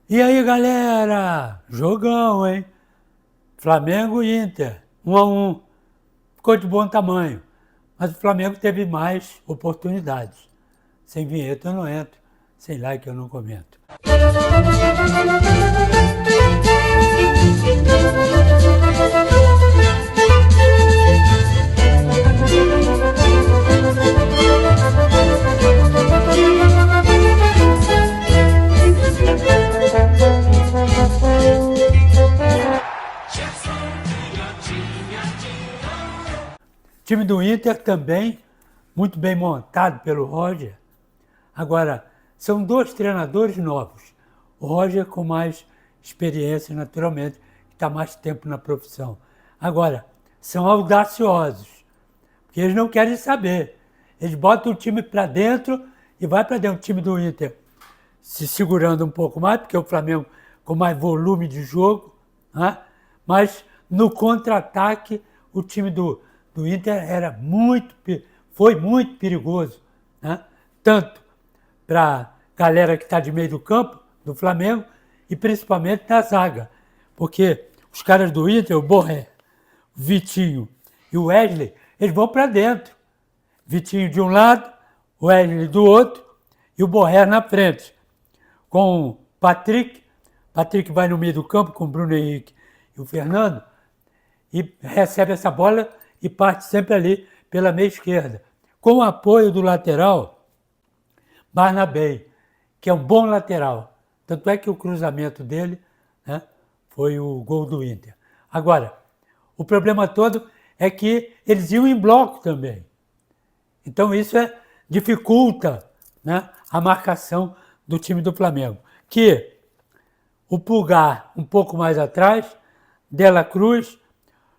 E aí, galera? Jogão, hein? Flamengo e Inter, 1-1. Ficou de bom tamanho, mas o Flamengo teve mais oportunidades. Sem vinheta eu não entro, sem like eu não comento. O time do Inter também, muito bem montado pelo Roger. Agora, são dois treinadores novos. O Roger com mais experiência, naturalmente, que está mais tempo na profissão. Agora, são audaciosos, porque eles não querem saber. Eles botam o time para dentro e vai para dentro. O time do Inter se segurando um pouco mais, porque o Flamengo com mais volume de jogo, né? Mas no contra-ataque o time do Inter foi muito perigoso, né? Tanto para a galera que está de meio do campo, do Flamengo, e principalmente na zaga. Porque os caras do Inter, o Borré, o Vitinho e o Wesley, eles vão para dentro. Vitinho de um lado, o Wesley do outro e o Borré na frente. Com o Patrick vai no meio do campo com o Bruno Henrique e o Fernando, e recebe essa bola e parte sempre ali pela meia esquerda. Com o apoio do lateral, Barnabé, que é um bom lateral. Tanto é que o cruzamento dele, né, foi o gol do Inter. Agora, o problema todo é que eles iam em bloco também. Então isso dificulta, né, a marcação do time do Flamengo. Que o Pulgar um pouco mais atrás, Dela Cruz,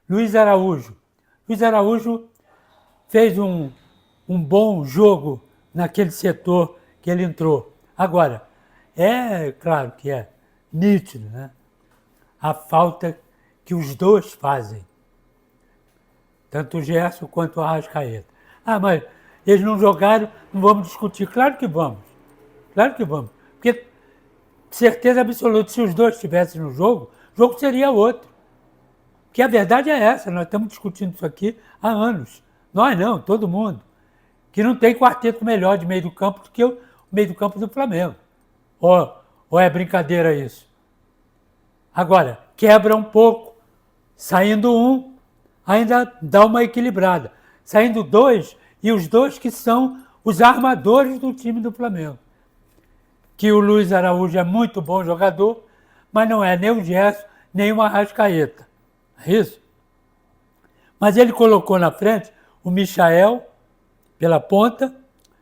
Luiz Araújo. Luiz Araújo fez um bom jogo naquele setor que ele entrou. Agora, é claro que é nítido, né? A falta que os dois fazem. Tanto o Gerson quanto o Arrascaeta. Ah, mas eles não jogaram, não vamos discutir. Claro que vamos. Claro que vamos. Porque, certeza absoluta, se os dois estivessem no jogo, o jogo seria outro. Porque a verdade é essa, nós estamos discutindo isso aqui há anos. Nós não, todo mundo. Que não tem quarteto melhor de meio do campo do que o meio do campo do Flamengo. Ou é brincadeira isso? Agora, quebra um pouco. Saindo um, ainda dá uma equilibrada. Saindo dois, e os dois que são os armadores do time do Flamengo. Que o Luiz Araújo é muito bom jogador, mas não é nem o Gerson, nem o Arrascaeta. É isso? Mas ele colocou na frente o Michael, pela ponta,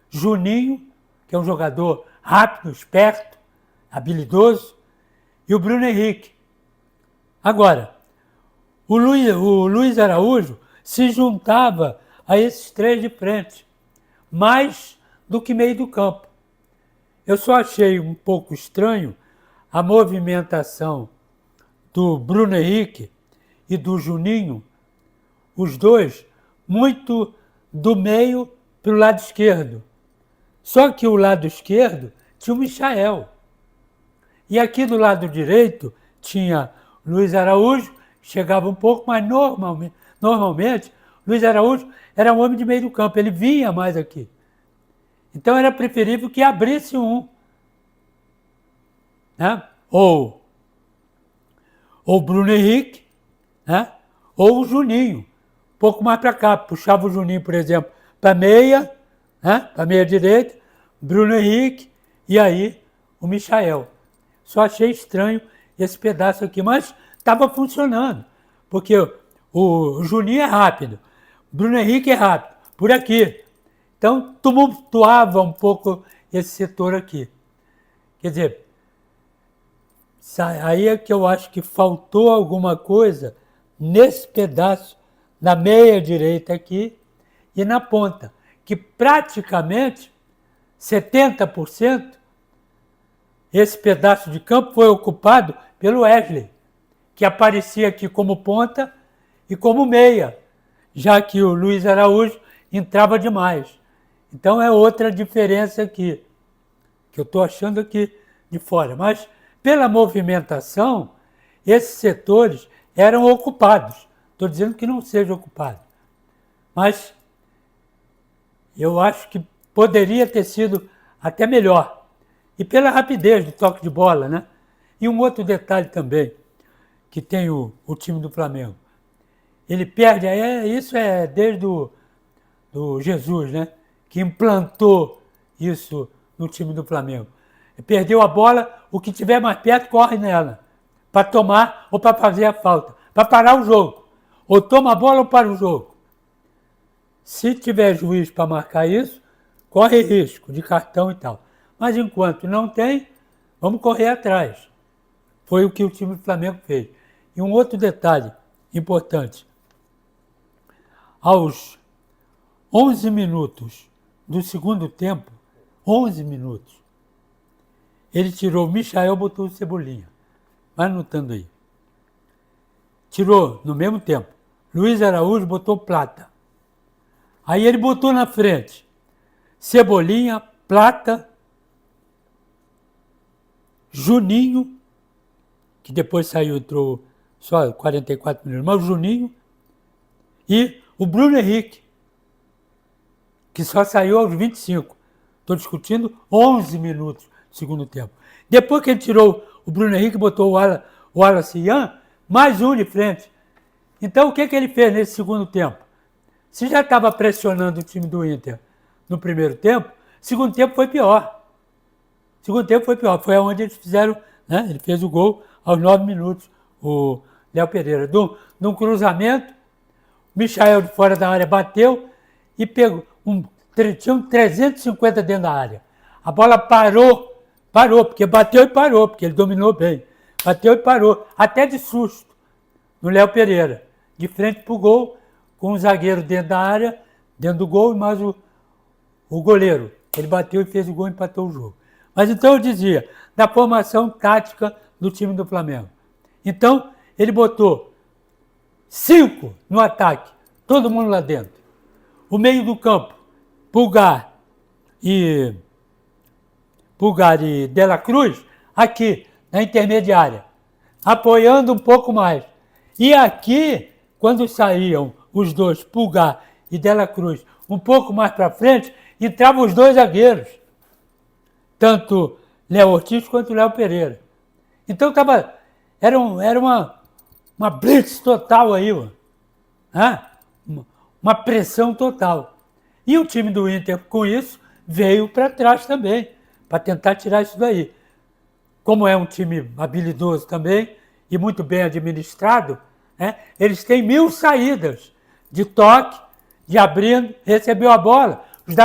Juninho, que é um jogador rápido, esperto, habilidoso, e o Bruno Henrique. Agora, o Luiz Araújo se juntava a esses três de frente, mais do que meio do campo. Eu só achei um pouco estranho a movimentação do Bruno Henrique e do Juninho, os dois muito do meio para o lado esquerdo. Só que o lado esquerdo tinha o Michael. E aqui do lado direito tinha Luiz Araújo, chegava um pouco, mas normalmente Luiz Araújo era um homem de meio do campo, ele vinha mais aqui. Então era preferível que abrisse um. Né? Ou o Bruno Henrique, né? Ou o Juninho, um pouco mais para cá. Puxava o Juninho, por exemplo, para meia, né? Para meia direita, Bruno Henrique e aí o Michael. Só achei estranho esse pedaço aqui, mas estava funcionando, porque o Juninho é rápido, o Bruno Henrique é rápido, por aqui. Então tumultuava um pouco esse setor aqui. Quer dizer, aí é que eu acho que faltou alguma coisa nesse pedaço, na meia direita aqui e na ponta, que praticamente 70% esse pedaço de campo foi ocupado pelo Wesley, que aparecia aqui como ponta e como meia, já que o Luiz Araújo entrava demais. Então é outra diferença aqui, que eu estou achando aqui de fora. Mas pela movimentação, esses setores eram ocupados. Estou dizendo que não seja ocupado. Mas eu acho que poderia ter sido até melhor. E pela rapidez do toque de bola, né? E um outro detalhe também, que tem o time do Flamengo. Ele perde, isso é desde do Jesus, né? Que implantou isso no time do Flamengo. Perdeu a bola, o que tiver mais perto corre nela, para tomar ou para fazer a falta, para parar o jogo. Ou toma a bola ou para o jogo. Se tiver juiz para marcar isso, corre risco de cartão e tal. Mas enquanto não tem, vamos correr atrás. Foi o que o time do Flamengo fez. E um outro detalhe importante. Aos 11 minutos do segundo tempo, 11 minutos, ele tirou o Michael, botou o Cebolinha. Vai anotando aí. Tirou, no mesmo tempo, Luiz Araújo, botou Plata. Aí ele botou na frente Cebolinha, Plata, Juninho, que depois saiu, entrou só 44 minutos, mas o Juninho e o Bruno Henrique, que só saiu aos 25. Estou discutindo 11 minutos do segundo tempo. Depois que ele tirou o Bruno Henrique, botou o Wallace Ian, mais um de frente. Então o que ele fez nesse segundo tempo? Se já estava pressionando o time do Inter no primeiro tempo, segundo tempo foi pior. Segundo tempo foi pior. Foi onde eles fizeram, né? Ele fez o gol aos 9 minutos, o Léo Pereira. Num cruzamento, o Michael de fora da área bateu e pegou. Tinha 350 dentro da área. A bola parou, porque bateu e parou, porque ele dominou bem. Bateu e parou, até de susto, no Léo Pereira. De frente para o gol, com o zagueiro dentro da área, dentro do gol, e mais o goleiro. Ele bateu e fez o gol e empatou o jogo. Mas então eu dizia, da formação tática do time do Flamengo. Então, ele botou 5 no ataque, todo mundo lá dentro. O meio do campo, Pulgar e De La Cruz, aqui, na intermediária, apoiando um pouco mais. E aqui, quando saíam os dois, Pulgar e De La Cruz, um pouco mais para frente, entravam os dois zagueiros, tanto Léo Ortiz quanto Léo Pereira. Então era uma blitz total aí, uma pressão total. E o time do Inter, com isso, veio para trás também, para tentar tirar isso daí. Como é um time habilidoso também e muito bem administrado, né, eles têm 1000 saídas de toque, de abrindo, recebeu a bola, os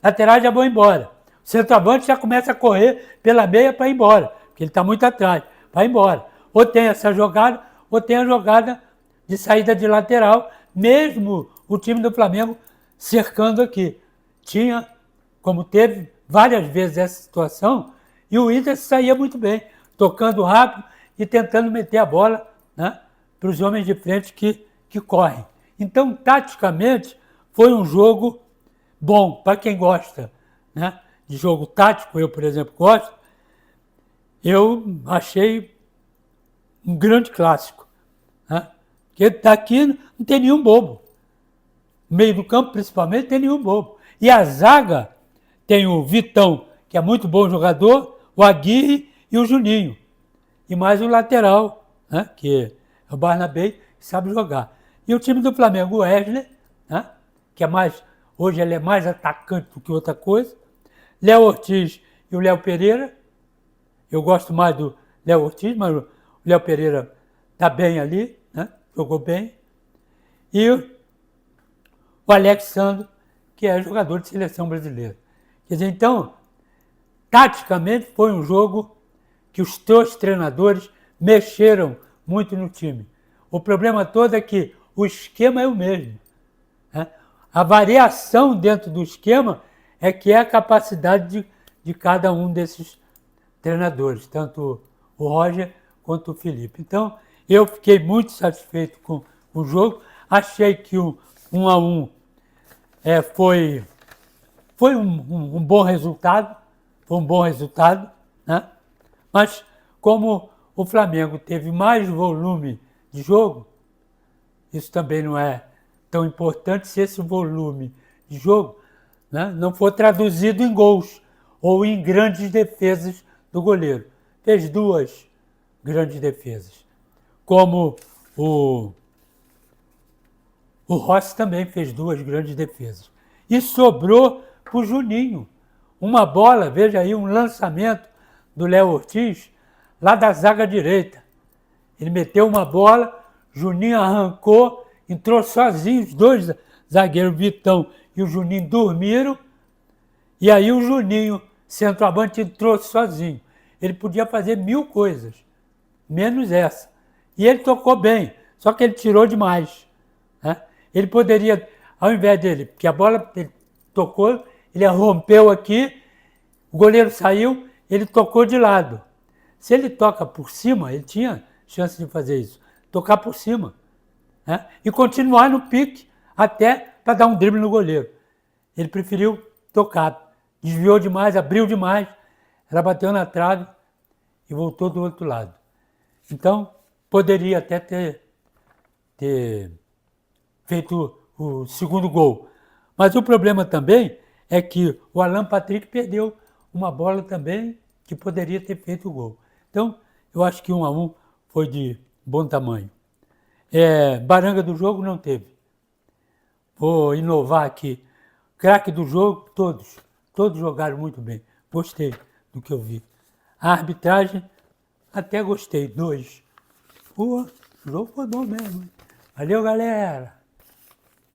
laterais já vão embora. O centroavante já começa a correr pela meia para ir embora, porque ele está muito atrás, vai embora. Ou tem essa jogada, ou tem a jogada de saída de lateral, mesmo o time do Flamengo cercando aqui. Tinha, como teve várias vezes essa situação, e o Inter saía muito bem, tocando rápido e tentando meter a bola, né, para os homens de frente que correm. Então, taticamente, foi um jogo bom para quem gosta, né, de jogo tático. Eu, por exemplo, gosto. Eu achei um grande clássico, né, porque daqui não tem nenhum bobo. No meio do campo, principalmente, não tem nenhum bobo. E a zaga tem o Vitão, que é muito bom jogador, o Aguirre e o Juninho. E mais o lateral, né, que é o Barnabé, que sabe jogar. E o time do Flamengo, o Wesley, né, que é mais, hoje ele é mais atacante do que outra coisa. Léo Ortiz e o Léo Pereira. Eu gosto mais do Léo Ortiz, mas o Léo Pereira está bem ali, né, jogou bem. E o Alexandre, que é jogador de seleção brasileira. Quer dizer, então, taticamente foi um jogo que os dois treinadores mexeram muito no time. O problema todo é que o esquema é o mesmo, né? A variação dentro do esquema é que é a capacidade de cada um desses treinadores, tanto o Roger quanto o Felipe. Então, eu fiquei muito satisfeito com o jogo. Achei que o 1-1 foi um bom resultado, né? Mas como o Flamengo teve mais volume de jogo, isso também não é tão importante se esse volume de jogo, né, não for traduzido em gols ou em grandes defesas do goleiro. Fez 2 grandes defesas. Como o Rossi também fez 2 grandes defesas. E sobrou para o Juninho. Uma bola, veja aí, um lançamento do Léo Ortiz, lá da zaga direita. Ele meteu uma bola, Juninho arrancou, entrou sozinho, os 2 zagueiros, o Vitão e o Juninho, dormiram. E aí o Juninho, centroavante, entrou sozinho. Ele podia fazer 1000 coisas, menos essa. E ele tocou bem, só que ele tirou demais. Né? Ele poderia, ao invés dele, porque a bola ele tocou, ele rompeu aqui, o goleiro saiu, ele tocou de lado. Se ele toca por cima, ele tinha chance de fazer isso. Tocar por cima. Né? E continuar no pique até para dar um drible no goleiro. Ele preferiu tocar. Desviou demais, abriu demais, ela bateu na trave e voltou do outro lado. Então, poderia até ter feito o segundo gol. Mas o problema também é que o Alan Patrick perdeu uma bola também que poderia ter feito o gol. Então, eu acho que 1-1 foi de bom tamanho. Baranga do jogo não teve. Vou inovar aqui. Craque do jogo, todos. Todos jogaram muito bem. Gostei do que eu vi. A arbitragem, até gostei. 2. Pô, o jogo foi bom mesmo. Valeu, galera.